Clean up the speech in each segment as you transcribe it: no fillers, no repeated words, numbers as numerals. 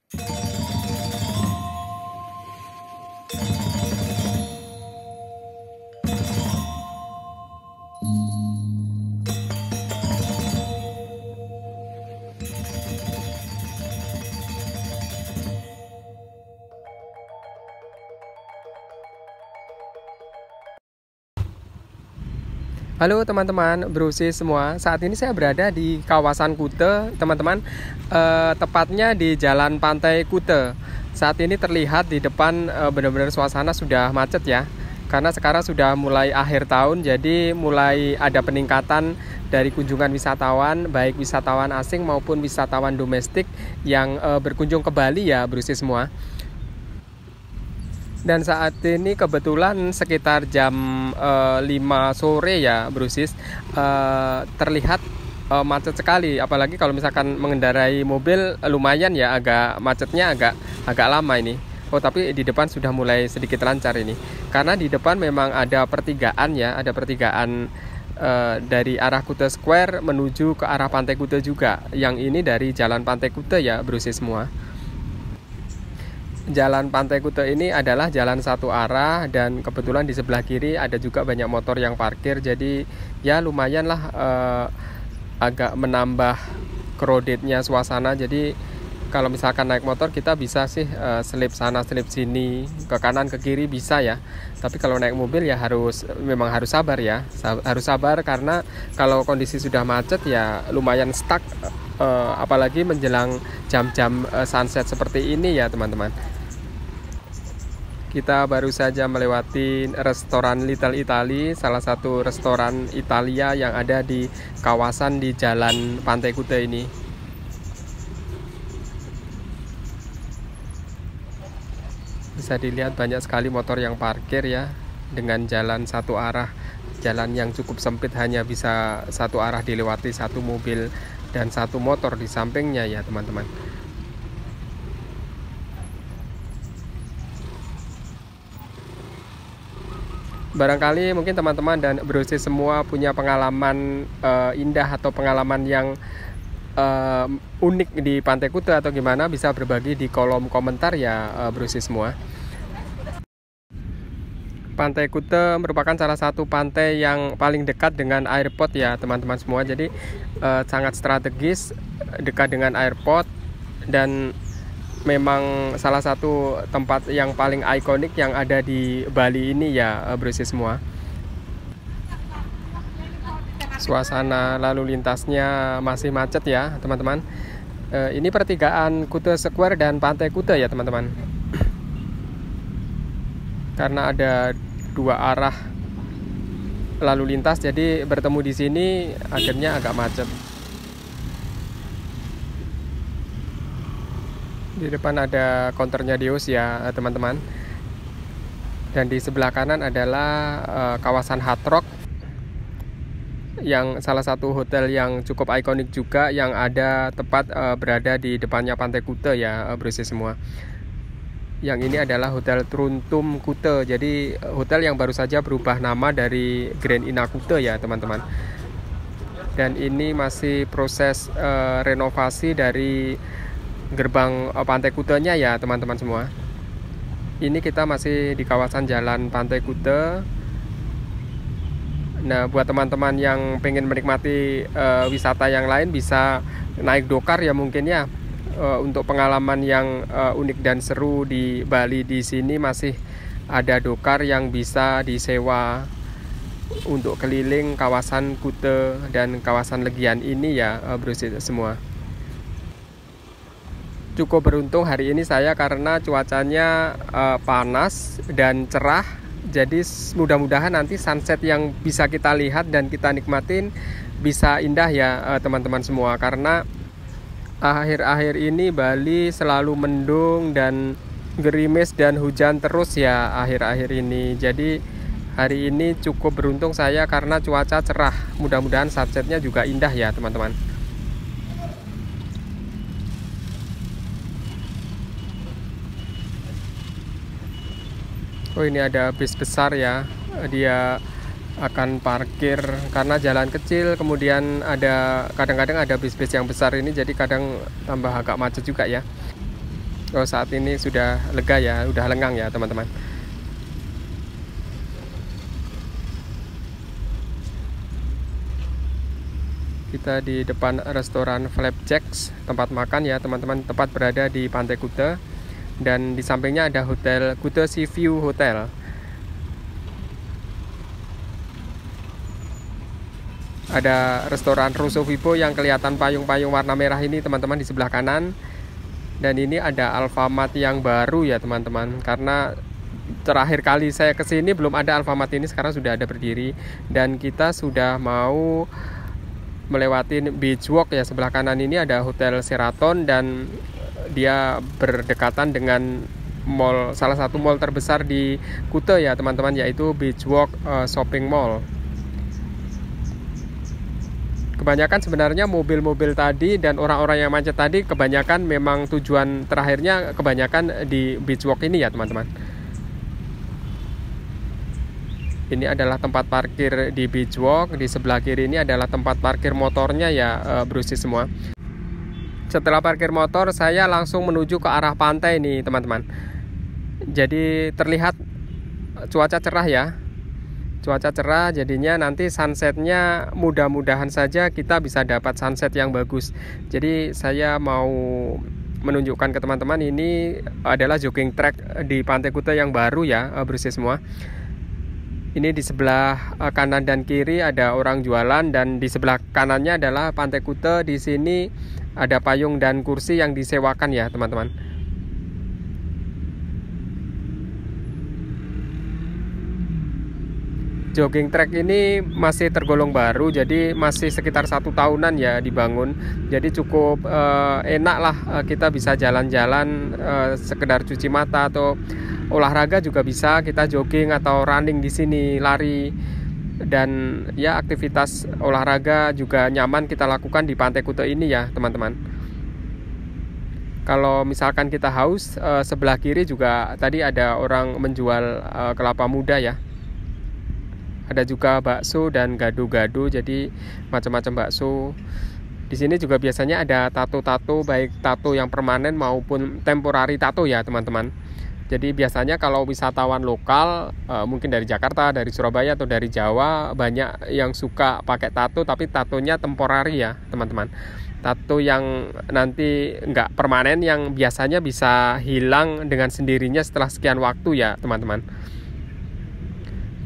Halo teman-teman, Brusis semua. Saat ini saya berada di kawasan Kute, teman-teman. Tepatnya di Jalan Pantai Kute. Saat ini terlihat di depan benar-benar suasana sudah macet ya. Karena sekarang sudah mulai akhir tahun, jadi mulai ada peningkatan dari kunjungan wisatawan, baik wisatawan asing maupun wisatawan domestik yang berkunjung ke Bali ya, Brusis semua. Dan saat ini kebetulan sekitar jam 5 sore ya, Brusis, terlihat macet sekali. Apalagi kalau misalkan mengendarai mobil, lumayan ya, agak macetnya agak lama ini. Oh, tapi di depan sudah mulai sedikit lancar ini. Karena di depan memang ada pertigaan ya, ada pertigaan dari arah Kute Square menuju ke arah Pantai Kute juga. Yang ini dari Jalan Pantai Kute ya, Brusis semua. Jalan Pantai Kute ini adalah jalan satu arah, dan kebetulan di sebelah kiri ada juga banyak motor yang parkir, jadi ya lumayan lah agak menambah crowdednya suasana. Jadi kalau misalkan naik motor kita bisa sih selip sana selip sini, ke kanan ke kiri bisa ya, tapi kalau naik mobil ya memang harus sabar ya, harus sabar karena kalau kondisi sudah macet ya lumayan stuck, apalagi menjelang jam-jam sunset seperti ini ya teman-teman. Kita baru saja melewati restoran Little Italy, salah satu restoran Italia yang ada di kawasan di Jalan Pantai Kute ini. Bisa dilihat banyak sekali motor yang parkir ya, dengan jalan satu arah, jalan yang cukup sempit, hanya bisa satu arah dilewati satu mobil dan satu motor di sampingnya ya teman-teman. Barangkali mungkin teman-teman dan Brusis semua punya pengalaman indah atau pengalaman yang unik di Pantai Kute atau gimana, bisa berbagi di kolom komentar ya, Brusis semua. Pantai Kute merupakan salah satu pantai yang paling dekat dengan airport ya teman-teman semua. Jadi sangat strategis, dekat dengan airport, dan memang salah satu tempat yang paling ikonik yang ada di Bali ini ya, Brusis semua. Suasana lalu lintasnya masih macet ya teman-teman. Ini pertigaan Kute Square dan Pantai Kute ya teman-teman. Karena ada dua arah lalu lintas, jadi bertemu di sini akhirnya agak macet. Di depan ada counternya Dios ya teman-teman. Dan di sebelah kanan adalah kawasan Hard Rock, yang salah satu hotel yang cukup ikonik juga, yang ada tepat berada di depannya Pantai Kute ya, Brusis semua. Yang ini adalah Hotel Truntum Kute. Jadi hotel yang baru saja berubah nama dari Grand Ina Kute ya teman-teman. Dan ini masih proses renovasi dari gerbang Pantai Kutenya ya teman-teman semua. Ini kita masih di kawasan Jalan Pantai Kute. Nah, buat teman-teman yang pengen menikmati wisata yang lain, bisa naik dokar ya mungkin ya. Untuk pengalaman yang unik dan seru di Bali, di sini masih ada dokar yang bisa disewa untuk keliling kawasan Kute dan kawasan Legian ini ya, Brusis semua. Cukup beruntung hari ini saya karena cuacanya panas dan cerah. Jadi mudah-mudahan nanti sunset yang bisa kita lihat dan kita nikmatin bisa indah ya teman-teman semua. Karena akhir-akhir ini Bali selalu mendung dan gerimis dan hujan terus ya akhir-akhir ini. Jadi hari ini cukup beruntung saya karena cuaca cerah. Mudah-mudahan sunsetnya juga indah ya teman-teman. Oh, ini ada bis besar ya, dia akan parkir karena jalan kecil, kemudian ada kadang-kadang ada bis-bis yang besar ini, jadi kadang tambah agak macet juga ya. Oh, saat ini sudah lega ya, udah lengang ya teman-teman. Kita di depan restoran Flapjacks, tempat makan ya teman-teman, tepat berada di Pantai Kuta. Dan di sampingnya ada hotel Kuta Sea View Hotel. Ada restoran Rosso Vivo yang kelihatan payung-payung warna merah ini teman-teman di sebelah kanan. Dan ini ada Alfamart yang baru ya teman-teman, karena terakhir kali saya kesini belum ada Alfamart ini, sekarang sudah ada berdiri. Dan kita sudah mau melewati beach walk ya. Sebelah kanan ini ada Hotel Sheraton dan dia berdekatan dengan mall, salah satu mall terbesar di Kuta ya teman-teman, yaitu Beach Walk Shopping Mall. Kebanyakan sebenarnya mobil-mobil tadi dan orang-orang yang macet tadi kebanyakan memang tujuan terakhirnya kebanyakan di Beach Walk ini ya teman-teman. Ini adalah tempat parkir di Beach Walk. Di sebelah kiri ini adalah tempat parkir motornya ya Brusi semua. Setelah parkir motor, saya langsung menuju ke arah pantai nih teman-teman. Jadi terlihat cuaca cerah ya. Cuaca cerah, jadinya nanti sunsetnya mudah-mudahan saja kita bisa dapat sunset yang bagus. Jadi saya mau menunjukkan ke teman-teman, ini adalah jogging track di Pantai Kuta yang baru ya Brusi semua. Ini di sebelah kanan dan kiri ada orang jualan, dan di sebelah kanannya adalah Pantai Kuta. Di sini ada payung dan kursi yang disewakan ya teman-teman. Jogging track ini masih tergolong baru, jadi masih sekitar 1 tahunan ya dibangun. Jadi cukup enak lah, kita bisa jalan-jalan, sekedar cuci mata atau olahraga juga bisa. Kita jogging atau running di sini, lari, dan ya aktivitas olahraga juga nyaman kita lakukan di Pantai Kuta ini ya teman-teman. Kalau misalkan kita haus, sebelah kiri juga tadi ada orang menjual kelapa muda ya. Ada juga bakso dan gado-gado, jadi macam-macam bakso. Di sini juga biasanya ada tato-tato, baik tato yang permanen maupun temporary tato ya teman-teman. Jadi biasanya kalau wisatawan lokal, mungkin dari Jakarta, dari Surabaya atau dari Jawa, banyak yang suka pakai tato, tapi tatonya temporari ya teman-teman. Tato yang nanti nggak permanen, yang biasanya bisa hilang dengan sendirinya setelah sekian waktu ya teman-teman.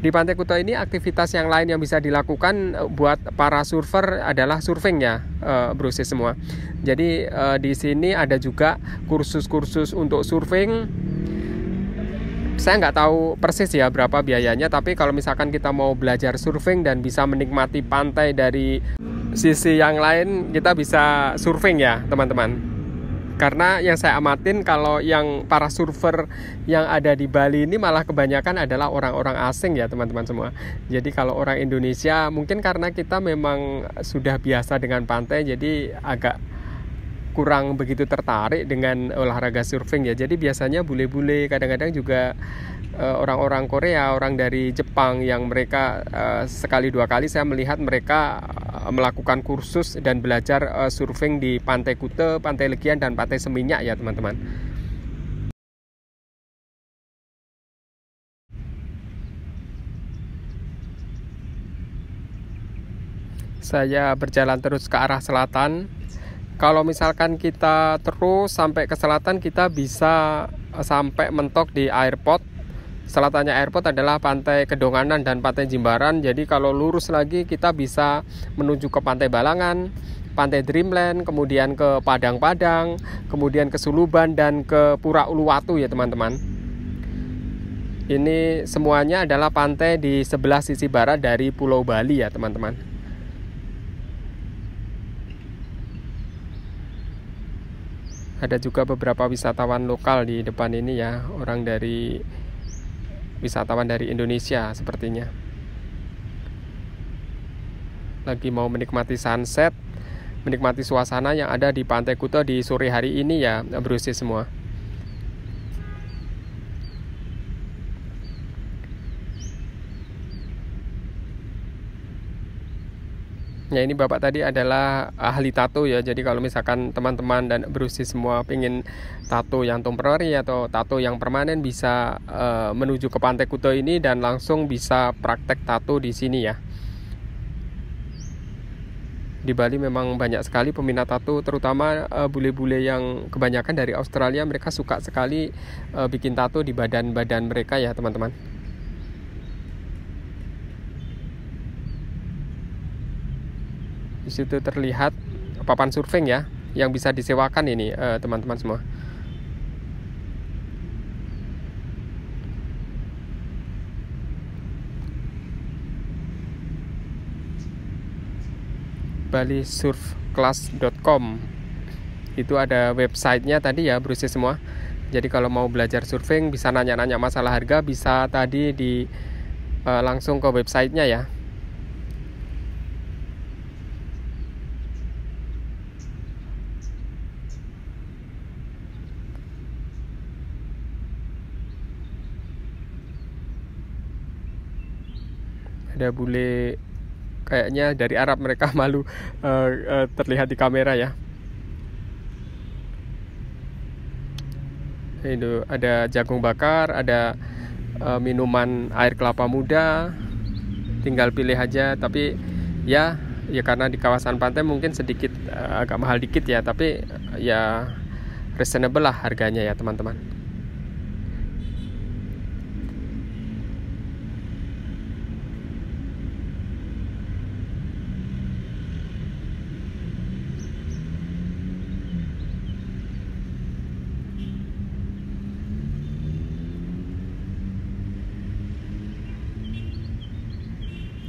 Di Pantai Kuta ini aktivitas yang lain yang bisa dilakukan buat para surfer adalah surfing ya Brusi semua. Jadi di sini ada juga kursus-kursus untuk surfing. Saya nggak tahu persis ya berapa biayanya, tapi kalau misalkan kita mau belajar surfing dan bisa menikmati pantai dari sisi yang lain, kita bisa surfing ya teman-teman. Karena yang saya amatin, kalau yang para surfer yang ada di Bali ini malah kebanyakan adalah orang-orang asing ya teman-teman semua. Jadi kalau orang Indonesia, mungkin karena kita memang sudah biasa dengan pantai, jadi agak kurang begitu tertarik dengan olahraga surfing ya. Jadi biasanya bule-bule, kadang-kadang juga orang-orang Korea, orang dari Jepang yang mereka sekali dua kali saya melihat mereka melakukan kursus dan belajar surfing di Pantai Kuta, Pantai Legian, dan Pantai Seminyak ya teman-teman. Saya berjalan terus ke arah selatan. Kalau misalkan kita terus sampai ke selatan, kita bisa sampai mentok di airport. Selatannya airport adalah Pantai Kedonganan dan Pantai Jimbaran. Jadi kalau lurus lagi kita bisa menuju ke Pantai Balangan, Pantai Dreamland, kemudian ke Padang-Padang, kemudian ke Suluban dan ke Pura Uluwatu ya teman-teman. Ini semuanya adalah pantai di sebelah sisi barat dari Pulau Bali ya teman-teman. Ada juga beberapa wisatawan lokal di depan ini ya, wisatawan dari Indonesia sepertinya. Lagi mau menikmati sunset, menikmati suasana yang ada di Pantai Kuta di sore hari ini ya, Brusi semua. Ya, ini Bapak tadi adalah ahli tato ya. Jadi kalau misalkan teman-teman dan Brusis semua pengen tato yang temporary atau tato yang permanen, bisa menuju ke Pantai Kuta ini dan langsung bisa praktek tato di sini ya. Di Bali memang banyak sekali peminat tato, terutama bule-bule yang kebanyakan dari Australia. Mereka suka sekali bikin tato di badan-badan mereka ya teman-teman. Di situ terlihat papan surfing ya, yang bisa disewakan ini teman-teman semua. balisurfclass.com itu ada websitenya tadi ya Brusis semua. Jadi kalau mau belajar surfing, bisa nanya-nanya masalah harga, bisa tadi di langsung ke websitenya ya. Ada bule kayaknya dari Arab, mereka malu terlihat di kamera ya. Itu ada jagung bakar, ada minuman air kelapa muda, tinggal pilih aja. Tapi ya karena di kawasan pantai mungkin sedikit agak mahal dikit ya, tapi ya reasonable lah harganya ya teman-teman.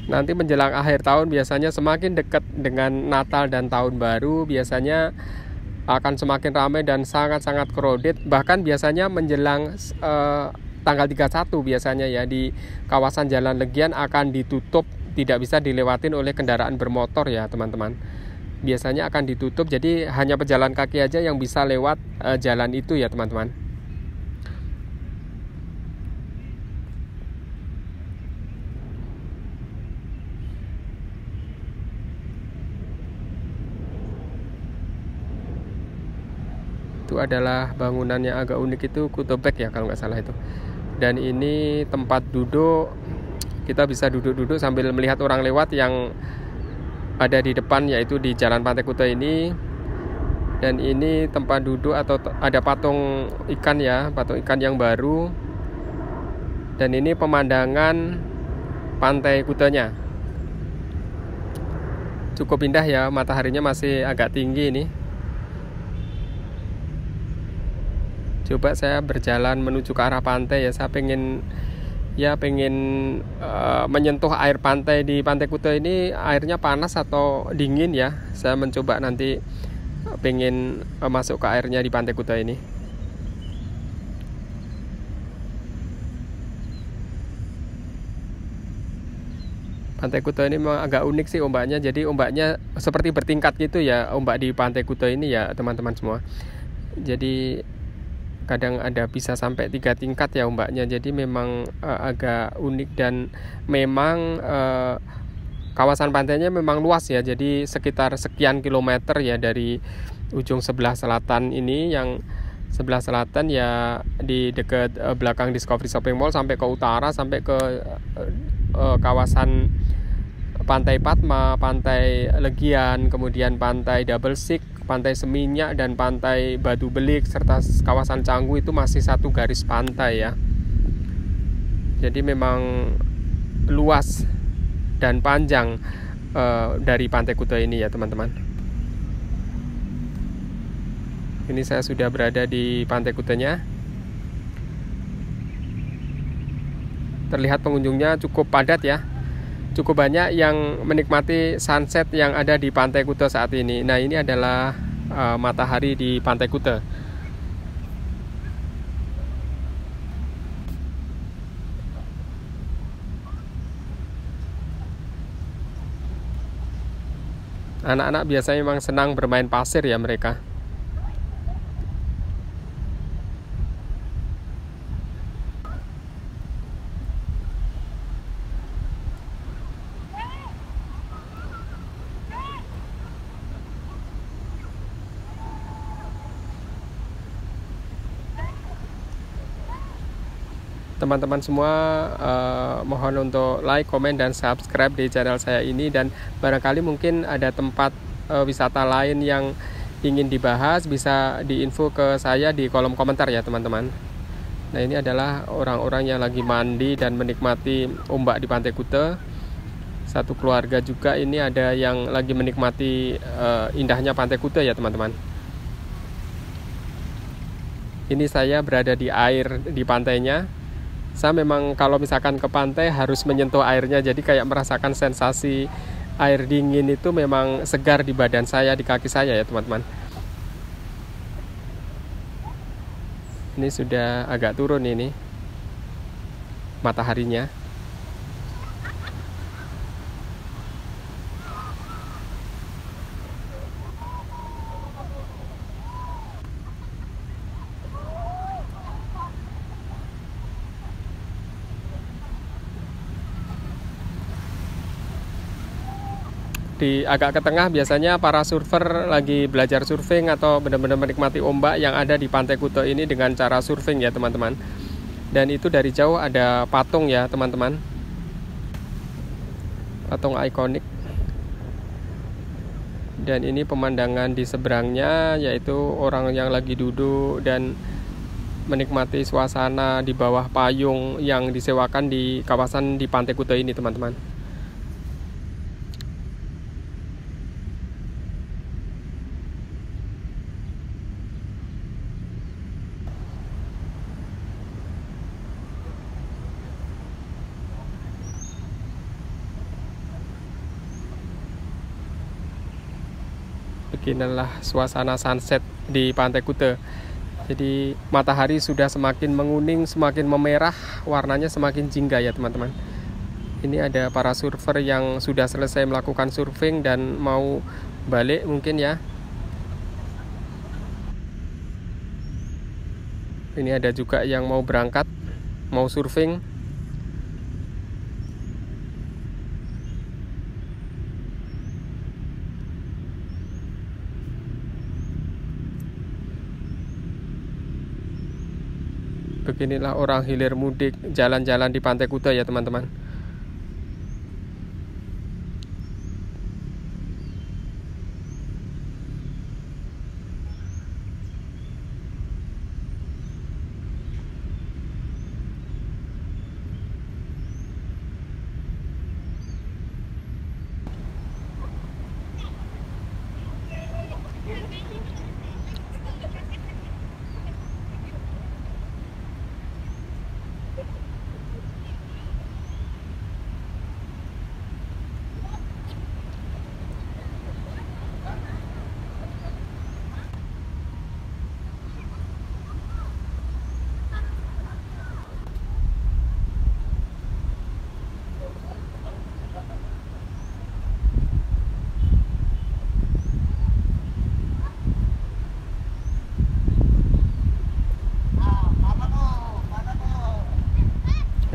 Nanti menjelang akhir tahun biasanya semakin dekat dengan Natal dan Tahun Baru, biasanya akan semakin ramai dan sangat-sangat crowded. Bahkan biasanya menjelang tanggal 31 biasanya ya, di kawasan Jalan Legian akan ditutup, tidak bisa dilewatin oleh kendaraan bermotor ya teman-teman. Biasanya akan ditutup, jadi hanya pejalan kaki aja yang bisa lewat jalan itu ya teman-teman. Itu adalah bangunan yang agak unik, itu Kutebek ya kalau nggak salah itu. Dan ini tempat duduk, kita bisa duduk-duduk sambil melihat orang lewat yang ada di depan, yaitu di Jalan Pantai Kuta ini. Dan ini tempat duduk atau ada patung ikan ya, patung ikan yang baru. Dan ini pemandangan Pantai Kutanya. Cukup indah ya, mataharinya masih agak tinggi ini. Coba saya berjalan menuju ke arah pantai ya, saya pengen menyentuh air pantai di Pantai Kuta ini. Airnya panas atau dingin ya, saya mencoba nanti pengen masuk ke airnya di Pantai Kuta ini. Pantai Kuta ini memang agak unik sih ombaknya, jadi ombaknya seperti bertingkat gitu ya, ombak di Pantai Kuta ini ya teman-teman semua. Jadi kadang ada bisa sampai 3 tingkat ya ombaknya, jadi memang agak unik. Dan memang kawasan pantainya memang luas ya, jadi sekitar sekian kilometer ya dari ujung sebelah selatan ini. Yang sebelah selatan ya di dekat belakang Discovery Shopping Mall, sampai ke utara, sampai ke kawasan Pantai Padma, Pantai Legian, kemudian Pantai Double Sik, Pantai Seminyak, dan Pantai Batu Belik, serta kawasan Canggu itu masih satu garis pantai ya. Jadi memang luas dan panjang dari Pantai Kuta ini ya teman-teman. Ini saya sudah berada di Pantai Kutanya. Terlihat pengunjungnya cukup padat ya. Cukup banyak yang menikmati sunset yang ada di Pantai Kuta saat ini. Nah, ini adalah matahari di Pantai Kuta. Anak-anak biasanya memang senang bermain pasir ya mereka. teman-teman semua mohon untuk like, komen, dan subscribe di channel saya ini. Dan barangkali mungkin ada tempat wisata lain yang ingin dibahas, bisa diinfo ke saya di kolom komentar ya teman-teman. Nah, ini adalah orang-orang yang lagi mandi dan menikmati ombak di Pantai Kuta. Satu keluarga juga ini ada yang lagi menikmati indahnya Pantai Kuta ya teman-teman. Ini saya berada di air di pantainya. Saya memang kalau misalkan ke pantai harus menyentuh airnya, jadi kayak merasakan sensasi air dingin itu memang segar di badan saya, di kaki saya ya teman-teman. Ini sudah agak turun ini mataharinya. Di agak ke tengah biasanya para surfer lagi belajar surfing atau benar-benar menikmati ombak yang ada di Pantai Kuta ini dengan cara surfing ya teman-teman. Dan itu dari jauh ada patung ya teman-teman, patung ikonik. Dan ini pemandangan di seberangnya, yaitu orang yang lagi duduk dan menikmati suasana di bawah payung yang disewakan di kawasan di Pantai Kuta ini teman-teman. Beginilah suasana sunset di Pantai Kuta. Jadi matahari sudah semakin menguning, semakin memerah, warnanya semakin jingga ya teman-teman. Ini ada para surfer yang sudah selesai melakukan surfing dan mau balik mungkin ya. Ini ada juga yang mau berangkat, mau surfing. Beginilah orang hilir mudik jalan-jalan di Pantai Kuta ya teman-teman.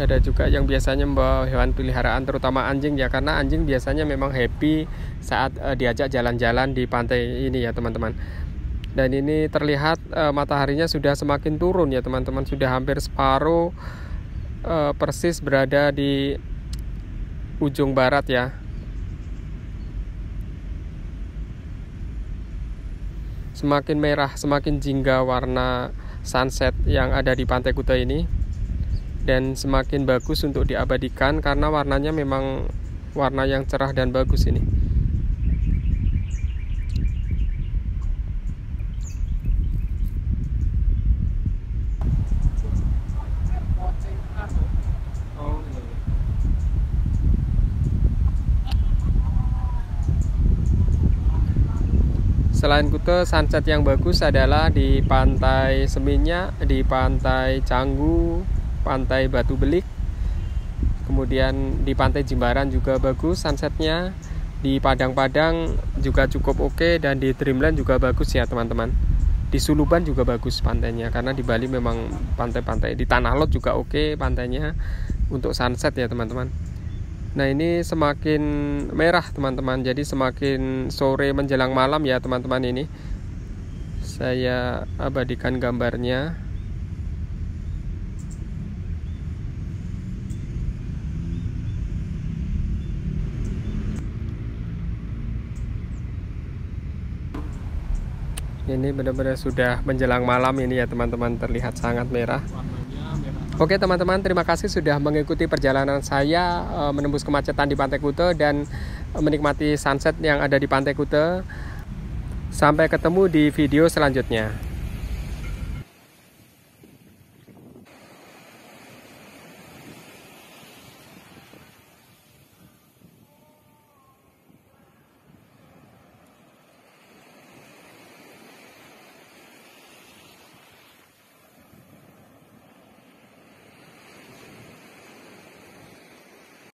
Ada juga yang biasanya membawa hewan peliharaan, terutama anjing ya, karena anjing biasanya memang happy saat diajak jalan-jalan di pantai ini ya teman-teman. Dan ini terlihat mataharinya sudah semakin turun ya teman-teman, sudah hampir separuh, persis berada di ujung barat ya. Semakin merah, semakin jingga warna sunset yang ada di Pantai Kuta ini. Dan semakin bagus untuk diabadikan karena warnanya memang warna yang cerah dan bagus ini. Selain Kuta, sunset yang bagus adalah di Pantai Seminyak, di Pantai Canggu, Pantai Batu Belik, kemudian di Pantai Jimbaran juga bagus sunsetnya, di Padang-Padang juga cukup oke, dan di Dreamland juga bagus ya teman-teman. Di Suluban juga bagus pantainya, karena di Bali memang pantai-pantai, di Tanah Lot juga oke pantainya untuk sunset ya teman-teman. Nah, ini semakin merah teman-teman, jadi semakin sore menjelang malam ya teman-teman. Ini saya abadikan gambarnya. Ini benar-benar sudah menjelang malam ini ya teman-teman, terlihat sangat merah. Warnanya merah. Oke teman-teman, terima kasih sudah mengikuti perjalanan saya menembus kemacetan di Pantai Kuta dan menikmati sunset yang ada di Pantai Kuta. Sampai ketemu di video selanjutnya.